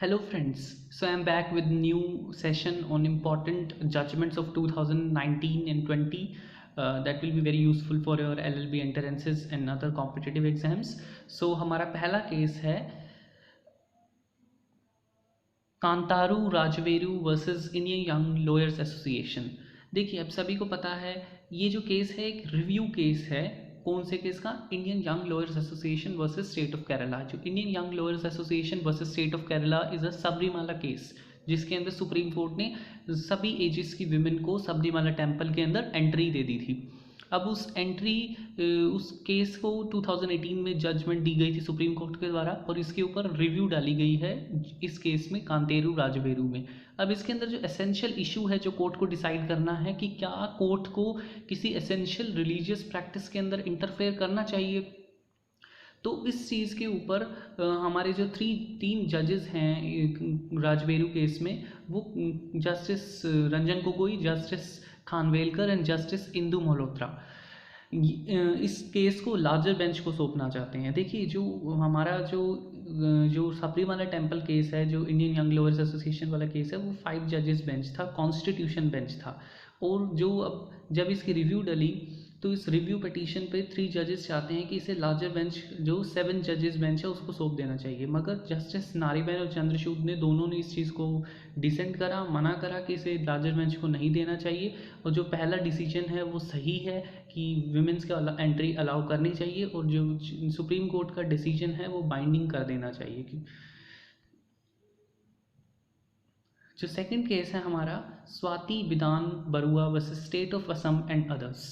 Hello friends, so I'm back with new session on important judgments of 2019 and 20 that will be very useful for your LLB entrances and other competitive exams. So हमारा पहला case है Kantaru Rajeevaru versus Indian young lawyers association. देखिए अब सभी को पता है ये जो केस है एक रिव्यू केस है। कौन से केस का? Indian young lawyers association versus state of Kerala. जो Indian young lawyers association versus state of Kerala is a Sabarimala case, जिसके अंदर सुप्रीम कोर्ट ने सभी एजेस की विमेन को सबरीमाला टेम्पल के अंदर एंट्री दे दी थी। अब उस केस को 2018 में जजमेंट दी गई थी सुप्रीम कोर्ट के द्वारा, और इसके ऊपर रिव्यू डाली गई है इस केस में कांतेरू राजवेरू में। अब इसके अंदर जो एसेंशियल इशू है जो कोर्ट को डिसाइड करना है कि क्या कोर्ट को किसी एसेंशियल रिलीजियस प्रैक्टिस के अंदर इंटरफेयर करना चाहिए। तो इस चीज़ के ऊपर हमारे जो तीन जजेस हैं राजवेरू केस में, वो justice Ranjan Gogoi, justice Khanvelkar and justice Indu Malhotra इस केस को लार्जर बेंच को सौंपना चाहते हैं। देखिए जो हमारा जो सबरीमाला टेम्पल केस है, जो इंडियन यंग लॉयर्स एसोसिएशन वाला केस है, वो 5 जजेस बेंच था, कॉन्स्टिट्यूशन बेंच था। और जो अब जब इसकी रिव्यू डली तो इस रिव्यू पिटीशन पे 3 जजेस चाहते हैं कि इसे लार्जर बेंच जो 7 जजेस बेंच है उसको सौंप देना चाहिए, मगर जस्टिस नारीबेन और चंद्रचूड़ ने दोनों ने इस चीज़ को डिसेंट करा, मना करा कि इसे लार्जर बेंच को नहीं देना चाहिए। और जो पहला डिसीजन है वो सही है कि विमेंस का एंट्री अलाउ करनी चाहिए, और जो सुप्रीम कोर्ट का डिसीजन है वो बाइंडिंग कर देना चाहिए। जो सेकंड केस है हमारा Swati Vidhan Baruah versus state of Assam and others.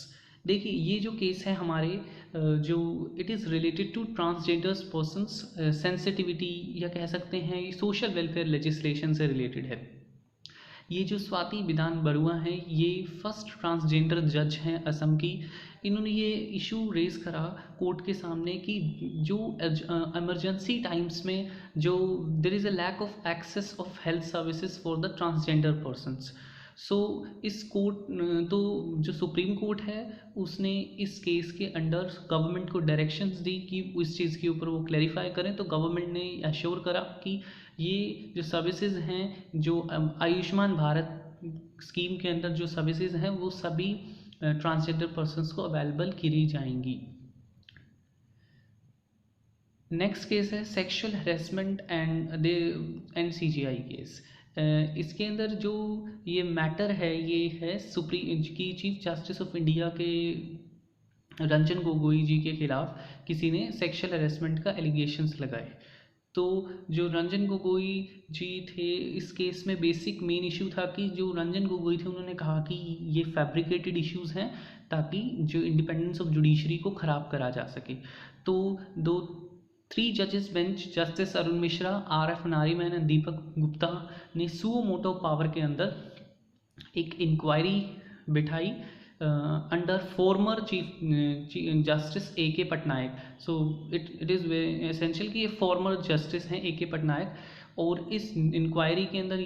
देखिए ये जो केस है हमारे जो it is related to transgenders persons sensitivity, या कह सकते हैं सोशल वेलफेयर लेजिस्लेशन से रिलेटेड है। ये जो स्वाति विधान बरुआ हैं ये फर्स्ट ट्रांसजेंडर जज हैं असम की। इन्होंने ये इशू रेज़ करा कोर्ट के सामने कि जो इमरजेंसी टाइम्स में जो there is a lack of access of health services for the transgender persons. So इस कोर्ट तो जो सुप्रीम कोर्ट है उसने इस केस के अंडर गवर्नमेंट को डायरेक्शंस दी कि इस चीज़ के ऊपर वो क्लैरिफाई करें। तो गवर्नमेंट ने एश्योर करा कि ये जो सर्विसेज हैं जो आयुष्मान भारत स्कीम के अंदर जो सर्विसेज हैं वो सभी ट्रांसजेंडर पर्सन्स को अवेलेबल करी जाएंगी। नेक्स्ट केस है sexual harassment and CGI case. इसके अंदर जो ये मैटर है ये है सुप्रीम की चीफ जस्टिस ऑफ इंडिया के रंजन गोगोई जी के खिलाफ किसी ने सेक्सुअल हैरेसमेंट का एलिगेशंस लगाए। तो जो रंजन गोगोई जी थे इस केस में बेसिक मेन इशू था कि जो रंजन गोगोई थे उन्होंने कहा कि ये फैब्रिकेटेड इश्यूज हैं ताकि जो इंडिपेंडेंस ऑफ जुडिशरी को ख़राब करा जा सके। तो 3 जजेस bench justice Arun Mishra, RF Nariman and Deepak Gupta ने सुओ मोटो पावर के अंदर एक इंक्वायरी बिठाई under former chief justice AK Patnaik. So it is essential कि ये फॉर्मर जस्टिस हैं AK पटनायक, और इस इंक्वायरी के अंदर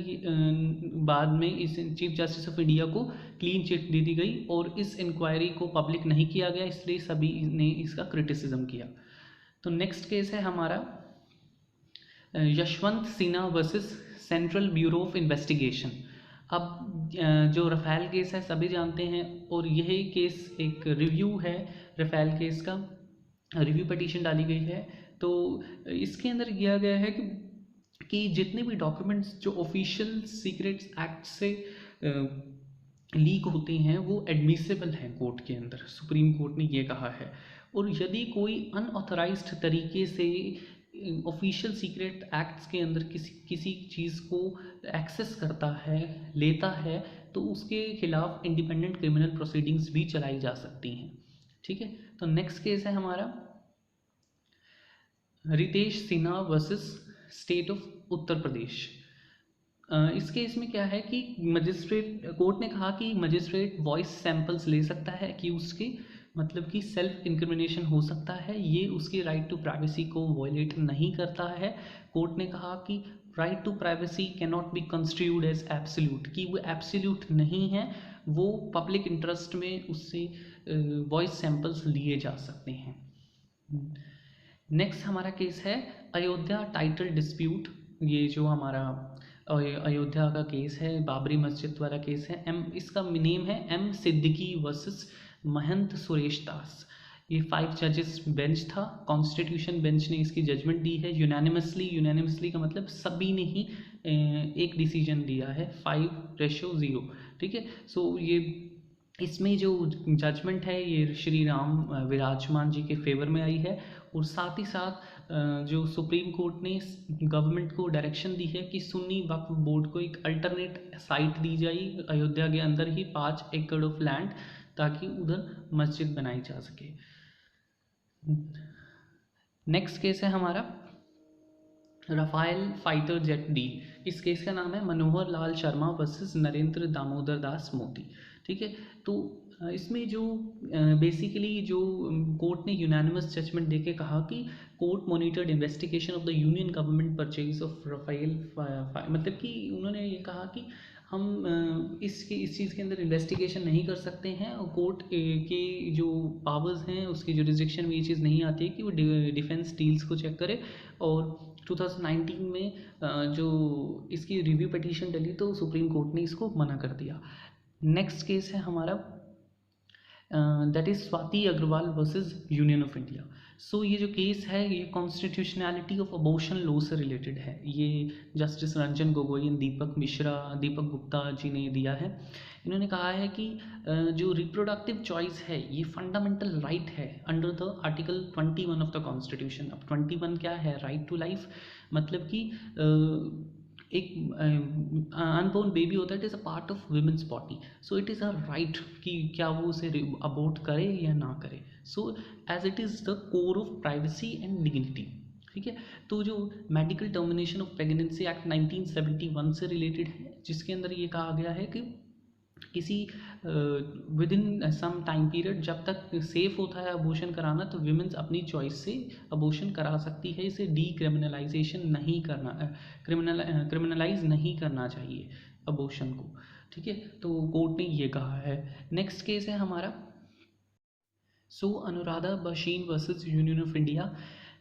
बाद में इस चीफ जस्टिस ऑफ इंडिया को क्लीन चिट दे दी गई, और इस इंक्वायरी को पब्लिक नहीं किया गया, इसलिए सभी ने इसका क्रिटिसिज्म किया। तो नेक्स्ट केस है हमारा Yashwant Sinha versus central bureau of investigation. अब जो रफ़ेल केस है सभी जानते हैं, और यही केस एक रिव्यू है रफ़ेल केस का, रिव्यू पिटीशन डाली गई है। तो इसके अंदर किया गया है कि जितने भी डॉक्यूमेंट्स जो ऑफिशियल सीक्रेट्स एक्ट से लीक होते हैं वो एडमिसिबल हैं कोर्ट के अंदर, सुप्रीम कोर्ट ने ये कहा है। और यदि कोई अनऑथराइज्ड तरीके से ऑफिशियल सीक्रेट एक्ट्स के अंदर किसी चीज़ को एक्सेस करता है, लेता है, तो उसके खिलाफ इंडिपेंडेंट क्रिमिनल प्रोसीडिंग्स भी चलाई जा सकती हैं। ठीक है, तो नेक्स्ट केस है हमारा Ritesh Sinha versus state of Uttar Pradesh. इस केस में क्या है कि मजिस्ट्रेट कोर्ट ने कहा कि मजिस्ट्रेट वॉइस सैंपल्स ले सकता है कि उसके मतलब कि सेल्फ इंक्रिमिनेशन हो सकता है, ये उसकी राइट टू प्राइवेसी को वॉयलेट नहीं करता है। कोर्ट ने कहा कि right to privacy can not be construed as absolute, कि वो एब्सोल्यूट नहीं है, वो पब्लिक इंटरेस्ट में उससे वॉइस सैंपल्स लिए जा सकते हैं। नेक्स्ट हमारा केस है अयोध्या टाइटल डिस्प्यूट ये जो हमारा अयोध्या का केस है, बाबरी मस्जिद वाला केस है, इसका नेम है एम सिद्दीकी वर्सेस महंत सुरेश दास। ये 5 जजेस बेंच था, कॉन्स्टिट्यूशन बेंच ने इसकी जजमेंट दी है यूनानिमसली। यूनानिमसली का मतलब सभी ने ही एक डिसीजन दिया है, 5-0। ठीक है, सो ये इसमें जो जजमेंट है ये श्री राम विराजमान जी के फेवर में आई है। और साथ ही साथ जो सुप्रीम कोर्ट ने गवर्नमेंट को डायरेक्शन दी है कि सुन्नी वक्फ बोर्ड को एक अल्टरनेट साइट दी जाए अयोध्या के अंदर ही 5 एकड़ ऑफ लैंड, ताकि उधर मस्जिद बनाई जा सके। नेक्स्ट केस है हमारा राफेल फाइटर जेट डील। इस केस का नाम है मनोहर लाल शर्मा वर्सेस नरेंद्र दामोदर दास मोदी। ठीक है, तो इसमें जो बेसिकली जो कोर्ट ने यूनानिमस जजमेंट देके कहा कि court monitored investigation of the union government purchase of Rafale, मतलब कि उन्होंने ये कहा कि हम इस चीज़ के अंदर इन्वेस्टिगेशन नहीं कर सकते हैं, और कोर्ट के जो पावर्स हैं उसकी जुरिस्डिक्शन में ये चीज़ नहीं आती है कि वो डिफेंस डील्स को चेक करे। और 2019 में जो इसकी रिव्यू पिटीशन डली तो सुप्रीम कोर्ट ने इसको मना कर दिया। नेक्स्ट केस है हमारा that is Swati Agarwal versus union of India. So ये जो केस है ये कॉन्स्टिट्यूशनैलिटी ऑफ अबॉर्शन लॉ से रिलेटेड है। ये जस्टिस रंजन गोगोई एंड दीपक गुप्ता जी ने दिया है। इन्होंने कहा है कि जो रिप्रोडक्टिव चॉइस है ये फंडामेंटल राइट है under the article 21 of the constitution. अब 21 क्या है? राइट टू लाइफ, मतलब कि एक अनबोर्न बेबी होता है, it is a part of women's body, so it is a right कि क्या वो उसे अबॉर्ट करे या ना करे। So as it is the core of privacy and dignity. ठीक है, तो जो medical termination of pregnancy act 1971 से रिलेटेड है, जिसके अंदर ये कहा गया है कि किसी within some time period जब तक सेफ होता है अबॉर्शन कराना, तो वीमेंस अपनी चॉइस से अबॉर्शन करा सकती है। इसे डीक्रिमिनलाइजेशन नहीं करना, क्रिमिनलाइज नहीं करना चाहिए अबॉर्शन को। ठीक है, तो कोर्ट ने ये कहा है। नेक्स्ट केस है हमारा Anuradha Bhasin versus union of India.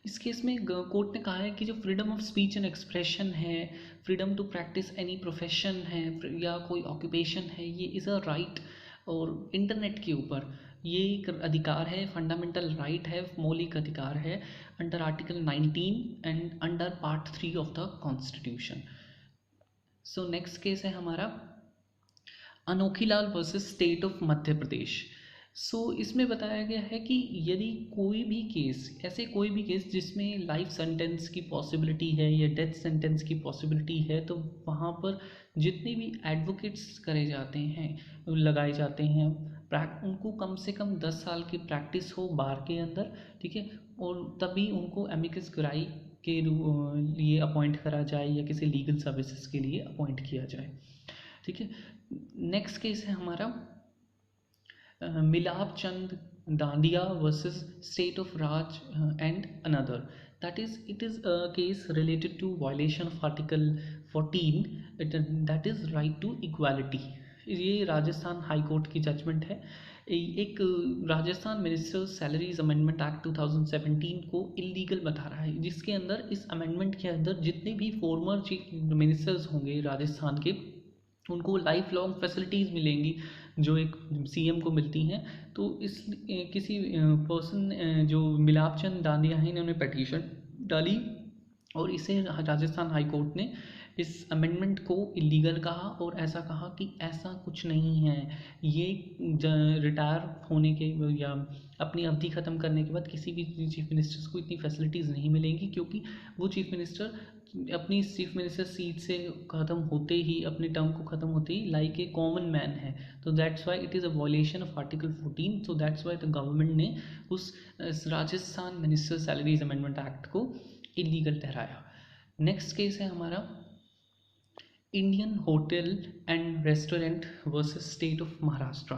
इस केस में कोर्ट ने कहा है कि जो freedom of speech and expression है, freedom to practice any profession है या कोई ऑक्यूपेशन है, ये इज़ अ राइट। और इंटरनेट के ऊपर ये एक अधिकार है, फंडामेंटल राइट है, मौलिक अधिकार है under article 19 and under part 3 of the constitution. So next case है हमारा Anokhilal versus state of Madhya Pradesh. इसमें बताया गया है कि यदि कोई भी केस, ऐसे कोई भी केस जिसमें लाइफ सेंटेंस की पॉसिबिलिटी है या डेथ सेंटेंस की पॉसिबिलिटी है, तो वहाँ पर जितने भी एडवोकेट्स करे जाते हैं, लगाए जाते हैं, उनको कम से कम 10 साल की प्रैक्टिस हो बार के अंदर। ठीक है, और तभी उनको एमिकस क्यूराई के लिए अपॉइंट करा जाए या किसी लीगल सर्विसेज के लिए अपॉइंट किया जाए। ठीक है, नेक्स्ट केस है हमारा Milap Chand Dandia versus state of Raj and another. That is it is a case related to violation of article 14, that is right to equality. ये राजस्थान हाई कोर्ट की जजमेंट है। एक Rajasthan minister salaries amendment act 2017 को इलीगल बता रहा है, जिसके अंदर इस अमेंडमेंट के अंदर जितने भी फॉर्मर चीफ मिनिस्टर्स होंगे राजस्थान के, उनको लाइफ लॉन्ग फैसिलिटीज़ मिलेंगी जो एक सीएम को मिलती हैं। तो इस किसी पर्सन जो मिलाप चंद दांडिया हैं, इन्होंने पटिशन डाली और इसे राजस्थान हाई कोर्ट ने इस अमेंडमेंट को इलीगल कहा और ऐसा कहा कि ऐसा कुछ नहीं है। ये रिटायर होने के या अपनी अवधि ख़त्म करने के बाद किसी भी चीफ मिनिस्टर्स को इतनी फैसिलिटीज़ नहीं मिलेंगी, क्योंकि वो चीफ मिनिस्टर अपनी चीफ मिनिस्टर सीट से ख़त्म होते ही, अपने टर्म को ख़त्म होते ही लाइक ए कॉमन मैन है। तो that's why it is a violation of article 14। So that's why the government ने उस Rajasthan minister salaries amendment act को इलीगल ठहराया। नेक्स्ट केस है हमारा Indian hotel and restaurant versus state of Maharashtra.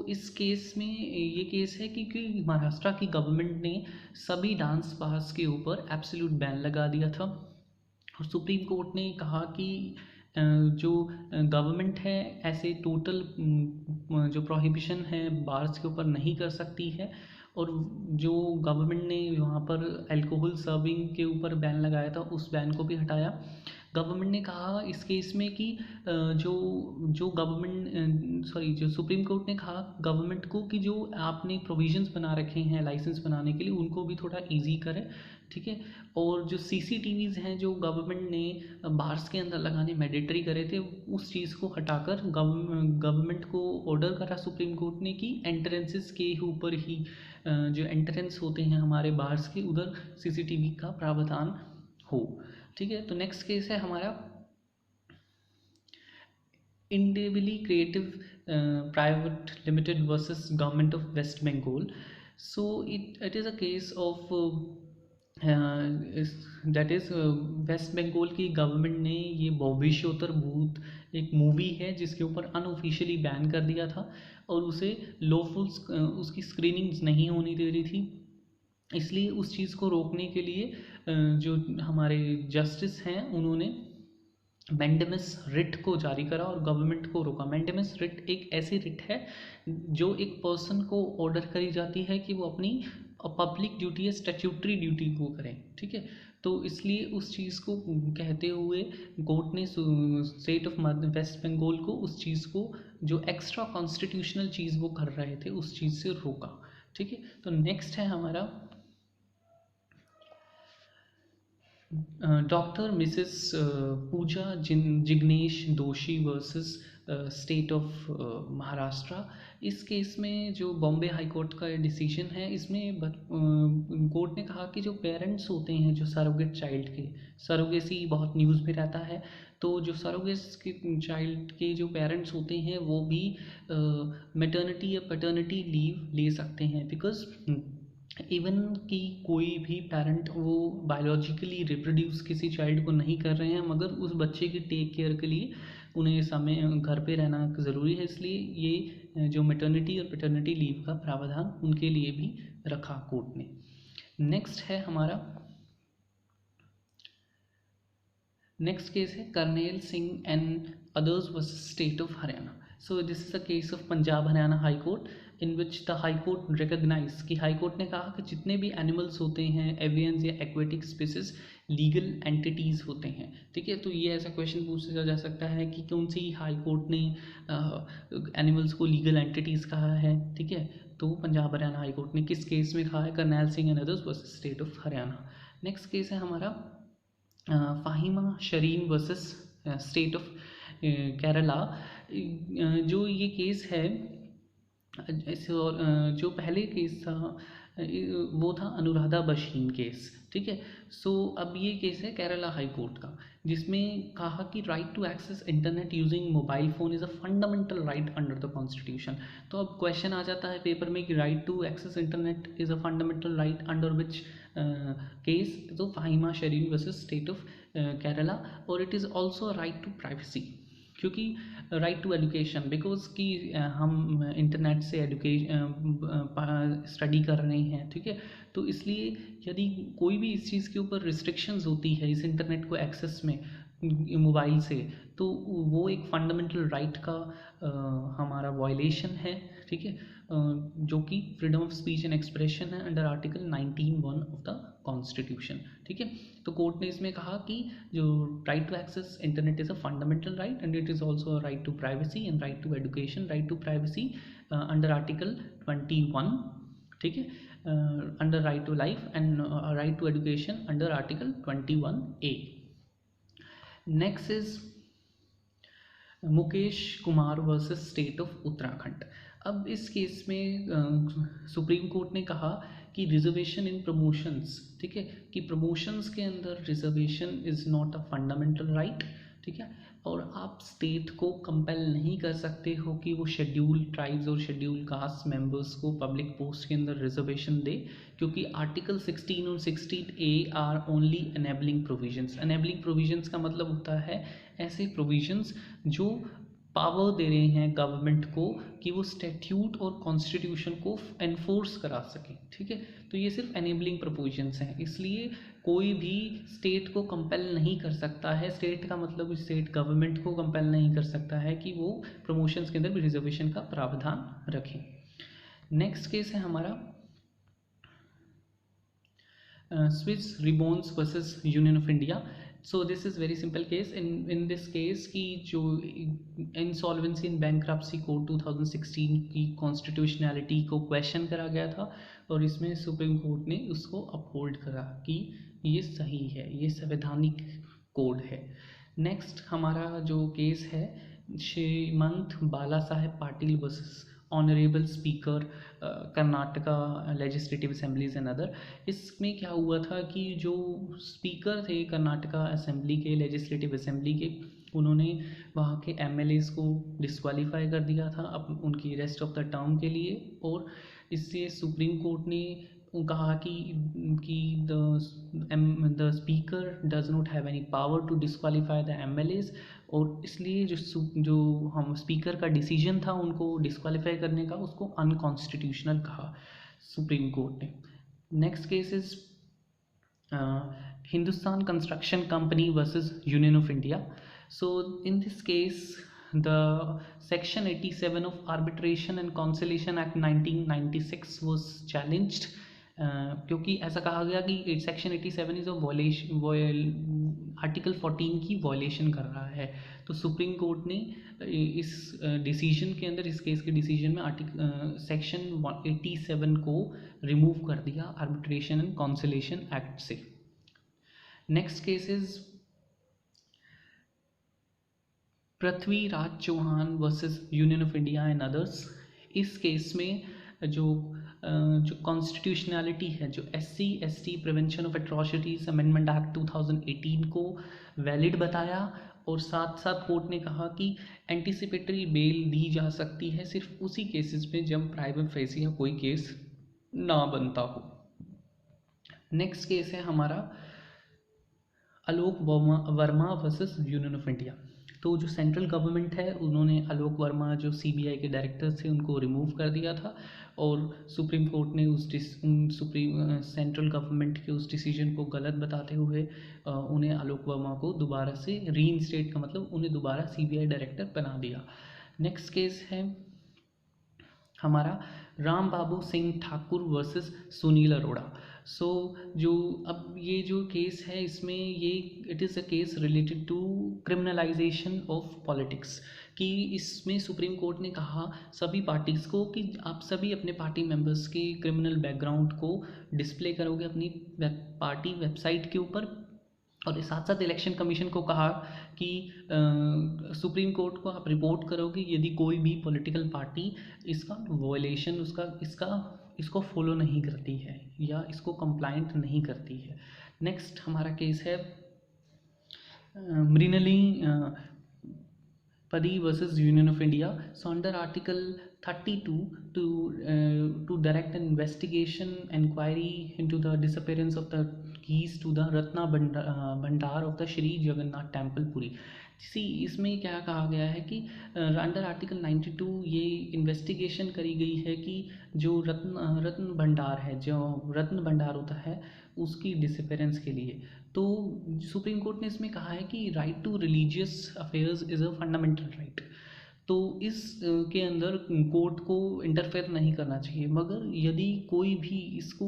इस case में ये केस है क्योंकि महाराष्ट्र की गवर्नमेंट ने सभी डांस बार्स के ऊपर एब्सोल्यूट बैन लगा दिया था, और सुप्रीम कोर्ट ने कहा कि जो गवर्नमेंट है ऐसे टोटल जो प्रोहिबिशन है बार्स के ऊपर नहीं कर सकती है। और जो गवर्नमेंट ने वहाँ पर अल्कोहल सर्विंग के ऊपर बैन लगाया था उस बैन को भी हटाया। गवर्नमेंट ने कहा इस केस में कि जो जो गवर्नमेंट सॉरी जो सुप्रीम कोर्ट ने कहा गवर्नमेंट को कि जो आपने प्रोविजंस बना रखे हैं लाइसेंस बनाने के लिए उनको भी थोड़ा इजी करें, ठीक है। और जो सीसीटीवीज़ हैं जो गवर्नमेंट ने बार्स के अंदर लगाने मैंडेटरी करे थे उस चीज़ को हटाकर गवर्नमेंट को ऑर्डर करा सुप्रीम कोर्ट ने कि एंट्रेंसेस के ऊपर ही जो एंट्रेंस होते हैं हमारे बार्स के उधर सीसीटीवी का प्रावधान हो, ठीक है। तो नेक्स्ट केस है हमारा Indibility creative private limited versus government of West Bengal. So it is a case of that is West Bengal की गवर्नमेंट ने ये भविष्योत्तर भूत एक मूवी है जिसके ऊपर अनऑफिशियली बैन कर दिया था और उसे लॉफुल उसकी स्क्रीनिंग्स नहीं होनी दे रही थी। इसलिए उस चीज़ को रोकने के लिए जो हमारे जस्टिस हैं उन्होंने मैंडेमस रिट को जारी करा और गवर्नमेंट को रोका। मैंडेमस रिट एक ऐसी रिट है जो एक पर्सन को ऑर्डर करी जाती है कि वो अपनी पब्लिक ड्यूटी या स्टैट्यूटरी ड्यूटी को करें, ठीक है। तो इसलिए उस चीज़ को कहते हुए कोर्ट ने स्टेट ऑफ वेस्ट बंगाल को उस चीज़ को जो एक्स्ट्रा कॉन्स्टिट्यूशनल चीज़ वो कर रहे थे उस चीज़ से रोका, ठीक है। तो नेक्स्ट है हमारा डॉक्टर मिसेस पूजा जिग्नेश दोषी वर्सेस स्टेट ऑफ महाराष्ट्र। इस केस में जो बॉम्बे हाई कोर्ट का डिसीजन है इसमें कोर्ट ने कहा कि जो पेरेंट्स होते हैं जो सरोगेट चाइल्ड के, सरोगेसी बहुत न्यूज़ में रहता है, तो जो सरोगेट के चाइल्ड के जो पेरेंट्स होते हैं वो भी मैटर्निटी या पैटर्निटी लीव ले सकते हैं। बिकॉज इवन कि कोई भी पेरेंट वो बायोलॉजिकली रिप्रोड्यूस किसी चाइल्ड को नहीं कर रहे हैं मगर उस बच्चे की टेक केयर के लिए उन्हें समय घर पे रहना ज़रूरी है, इसलिए ये जो मैटर्निटी और पैटर्निटी लीव का प्रावधान उनके लिए भी रखा कोर्ट ने। नेक्स्ट है हमारा नेक्स्ट केस है Karnail Singh and others versus state of Haryana. So this is a case of Punjab Haryana high court in which the high court recognise कि हाई कोर्ट ने कहा कि जितने भी एनिमल्स होते हैं एवियंस या एक्वेटिक स्पीसीज लीगल एंटिटीज़ होते हैं, ठीक है। तो ये ऐसा क्वेश्चन पूछा जा सकता है कि कौन सी हाई कोर्ट ने एनिमल्स को लीगल एंटिटीज़ कहा है, ठीक है। तो पंजाब हरियाणा हाई कोर्ट ने किस केस में कहा है? Karnail Singh and others versus state of Haryana. Next case है हमारा फाहिमा Shirin versus state of Kerala. जो ये केस है जो पहले केस था वो था अनुराधा बशीन केस, ठीक है। सो अब ये केस है केरला हाई कोर्ट का जिसमें कहा कि right to access internet using mobile phone is a fundamental right under the constitution. तो अब क्वेश्चन आ जाता है पेपर में कि right to access internet is a fundamental right under which case? तो Fahima Shirin versus state of Kerala. और it is also right to privacy, क्योंकि राइट टू एजुकेशन बिकॉज कि हम इंटरनेट से स्टडी कर रहे हैं, ठीक है। तो इसलिए यदि कोई भी इस चीज़ के ऊपर रिस्ट्रिक्शंस होती है इस इंटरनेट को एक्सेस में मोबाइल से, तो वो एक फंडामेंटल राइट का हमारा वायलेशन है, ठीक है। जो कि freedom of speech and expression है under article 19(1) of the constitution, ठीक है। तो कोर्ट ने इसमें कहा कि जो right to access internet is a fundamental right and it is also right to privacy and right to education, right to privacy under article 21, ठीक है, under right to life and right to education under article 21A। Next is Mukesh Kumar versus state of Uttarakhand. अब इस case में supreme court ने कहा कि reservation इन promotions, ठीक है, कि प्रमोशंस के अंदर reservation is not a fundamental right, ठीक है। और आप स्टेट को कंपेल नहीं कर सकते हो कि वो शेड्यूल ट्राइब्स और शेड्यूल कास्ट मेंबर्स को पब्लिक पोस्ट के अंदर रिजर्वेशन दे, क्योंकि आर्टिकल 16 और 16A are only enabling provisions. Enabling provisions का मतलब होता है ऐसे प्रोविजंस जो पावर दे रहे हैं गवर्नमेंट को कि वो स्टैट्यूट और कॉन्स्टिट्यूशन को एनफोर्स करा सके, ठीक है। तो ये सिर्फ एनेबलिंग प्रोविजंस हैं, इसलिए कोई भी स्टेट को कंपेल नहीं कर सकता है, स्टेट का मतलब स्टेट गवर्नमेंट को कंपेल नहीं कर सकता है कि वो प्रमोशंस के अंदर भी रिजर्वेशन का प्रावधान रखें। नेक्स्ट केस है हमारा Swiss Ribbons versus Union of India. So this is very simple case. In this case की जो insolvency and bankruptcy code 2016 की constitutionality को question करा गया था और इसमें सुप्रीम कोर्ट ने उसको अपहोल्ड करा कि ये सही है, ये संवैधानिक कोड है. नेक्स्ट हमारा जो केस है Shrimant Bala Saheb Patil versus honourable speaker Karnataka legislative assemblies and other. इसमें क्या हुआ था कि जो स्पीकर थे कर्नाटका असेंबली के, लेजिस्लेटिव असेंबली के, उन्होंने वहाँ के एमएलएज को डिस्क्वालीफाई कर दिया था अब उनकी रेस्ट ऑफ द टर्म के लिए. और इससे सुप्रीम कोर्ट ने कहा कि the speaker does not have any power to disqualify the MLAs. और इसलिए जो हम स्पीकर का डिसीजन था उनको डिस्क्वालीफाई करने का, उसको अनकॉन्स्टिट्यूशनल कहा सुप्रीम कोर्ट ने. Next case is Hindustan construction company versus union of India. So in this case the section 87 of arbitration and conciliation act 1996 was challenged. क्योंकि ऐसा कहा गया कि section 87 is a violation, article 14 की वॉयलेशन कर रहा है. तो सुप्रीम कोर्ट ने इस डिसीजन के अंदर, इस केस के डिसीजन में आर्टिकल सेक्शन 87 को रिमूव कर दिया आर्बिट्रेशन एंड कॉन्सिलेशन एक्ट से. Next case is Prithviraj Chauhan versus union of India and others. इस केस में जो कॉन्स्टिट्यूशनैलिटी है, जो SC/ST prevention of atrocities amendment act 2018 को वैलिड बताया. और साथ साथ कोर्ट ने कहा कि एंटीसिपेटरी बेल दी जा सकती है सिर्फ उसी केसेस में जब प्राइमा फेसी या कोई केस ना बनता हो. नेक्स्ट केस है हमारा Alok Verma versus union of India. तो जो सेंट्रल गवर्नमेंट है उन्होंने आलोक वर्मा जो CBI के डायरेक्टर थे उनको रिमूव कर दिया था और सुप्रीम कोर्ट ने उस सेंट्रल गवर्नमेंट के उस डिसीजन को गलत बताते हुए उन्हें आलोक वर्मा को दोबारा से रीइंस्टेट का मतलब उन्हें दोबारा CBI डायरेक्टर बना दिया. नेक्स्ट केस है हमारा राम बाबू सिंह ठाकुर वर्सेस सुनील अरोड़ा. सो जो अब ये जो केस है इसमें ये it is a case related to criminalisation of politics. कि इसमें सुप्रीम कोर्ट ने कहा सभी पार्टीज़ को कि आप सभी अपने पार्टी मेंबर्स के क्रिमिनल बैकग्राउंड को डिस्प्ले करोगे अपनी पार्टी वेबसाइट के ऊपर. और साथ साथ इलेक्शन कमीशन को कहा कि सुप्रीम कोर्ट को आप रिपोर्ट करोगे यदि कोई भी पॉलिटिकल पार्टी इसका वॉयलेशन इसको फॉलो नहीं करती है या इसको कंप्लाइंट नहीं करती है. नेक्स्ट हमारा केस है मृणाली पदी versus union of India. So under article 32 to direct an investigation inquiry into the disappearance of the keys to the Ratna Bhandar of the Shri Jagannath Temple Puri. इसमें क्या कहा गया है कि अंडर आर्टिकल 92 ये investigation करी गई है कि जो रत्न भंडार है, जो रत्न भंडार होता है उसकी डिसअपेरेंस के लिए. तो सुप्रीम कोर्ट ने इसमें कहा है कि right to religious affairs is a fundamental right. तो इस के अंदर कोर्ट को इंटरफेयर नहीं करना चाहिए. मगर यदि कोई भी इसको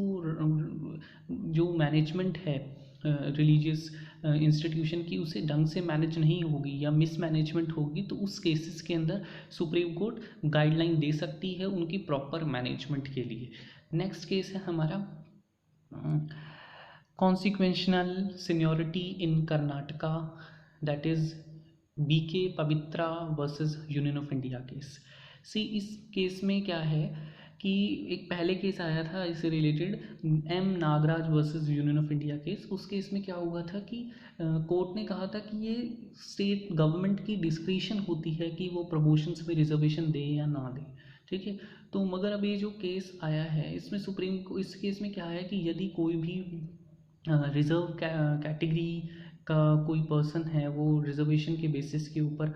जो मैनेजमेंट है रिलीजियस इंस्टीट्यूशन की उसे ढंग से मैनेज नहीं होगी या मिसमैनेजमेंट होगी तो उस केसेस के अंदर सुप्रीम कोर्ट गाइडलाइन दे सकती है उनकी प्रॉपर मैनेजमेंट के लिए. नेक्स्ट केस है हमारा consequential seniority in Karnataka, that is BK Pavitra versus union of India case. इस केस में क्या है कि एक पहले केस आया था इससे related M Nagaraj versus union of India case. उस केस में क्या हुआ था कि कोर्ट ने कहा था कि ये स्टेट गवर्नमेंट की डिस्क्रिशन होती है कि वो प्रमोशंस में रिजर्वेशन दे या ना दे. ठीक है. तो मगर अब ये जो केस आया है इसमें इस केस में क्या है कि यदि कोई भी रिजर्व कैटेगरी का कोई पर्सन है वो रिजर्वेशन के बेसिस के ऊपर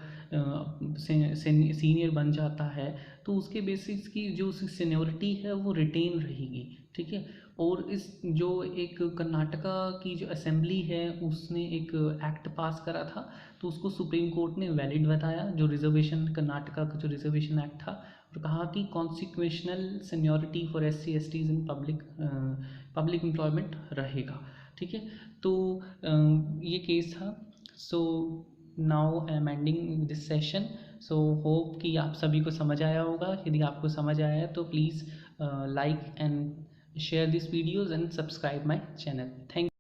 सीनियर बन जाता है तो उसके बेसिस की जो सीनियरिटी है वो रिटेन रहेगी. ठीक है. और इस जो एक कर्नाटका की जो असेंबली है उसने एक एक्ट पास करा था तो उसको सुप्रीम कोर्ट ने वैलिड बताया. जो रिजर्वेशन कर्नाटका का जो रिजर्वेशन एक्ट था और कहा कि consequential seniority for SC/STs in public employment रहेगा। ठीक है, तो ये केस था। So now I am ending this session. So hope कि आप सभी को समझ आया होगा। यदि आपको समझ आया है तो please like and share these videos and subscribe my channel. Thank